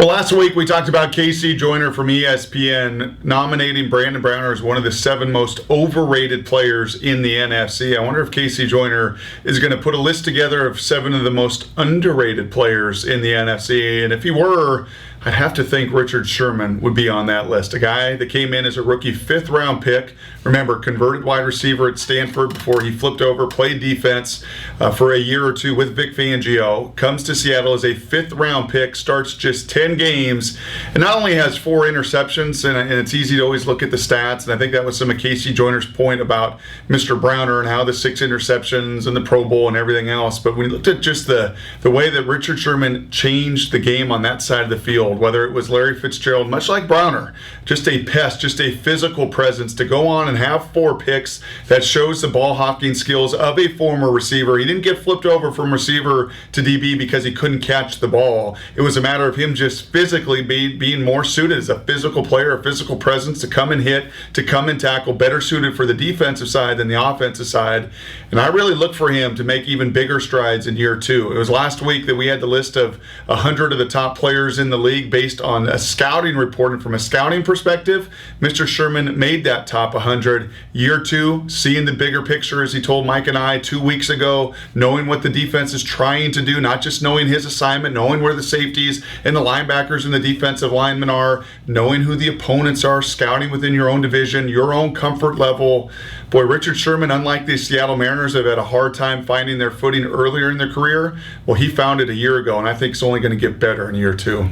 Well, last week we talked about Casey Joyner from ESPN nominating Brandon Browner as one of the 7 most overrated players in the NFC. I wonder if Casey Joyner is going to put a list together of 7 of the most underrated players in the NFC. And if he were, I'd have to think Richard Sherman would be on that list. A guy that came in as a rookie 5th-round pick. Remember, converted wide receiver at Stanford before he flipped over, played defense for a year or two with Vic Fangio. Comes to Seattle as a 5th-round pick, starts just 10 games, and not only has 4 interceptions, and it's easy to always look at the stats, and I think that was some of Casey Joyner's point about Mr. Browner and how the 6 interceptions and the Pro Bowl and everything else. But when you looked at just the way that Richard Sherman changed the game on that side of the field, whether it was Larry Fitzgerald, much like Browner, just a pest, just a physical presence to go on and have 4 picks that shows the ball hawking skills of a former receiver. He didn't get flipped over from receiver to DB because he couldn't catch the ball. It was a matter of him just physically being more suited as a physical player, a physical presence to come and hit, to come and tackle, better suited for the defensive side than the offensive side. And I really look for him to make even bigger strides in year 2. It was last week that we had the list of 100 of the top players in the league based on a scouting report, and from a scouting perspective, Mr. Sherman made that top 100. Year 2, seeing the bigger picture, as he told Mike and I 2 weeks ago, knowing what the defense is trying to do, not just knowing his assignment, knowing where the safeties and the linebackers and the defensive linemen are, knowing who the opponents are, scouting within your own division, your own comfort level. Boy, Richard Sherman, unlike the Seattle Mariners, have had a hard time finding their footing earlier in their career. Well, he found it a year ago, and I think it's only going to get better in year 2.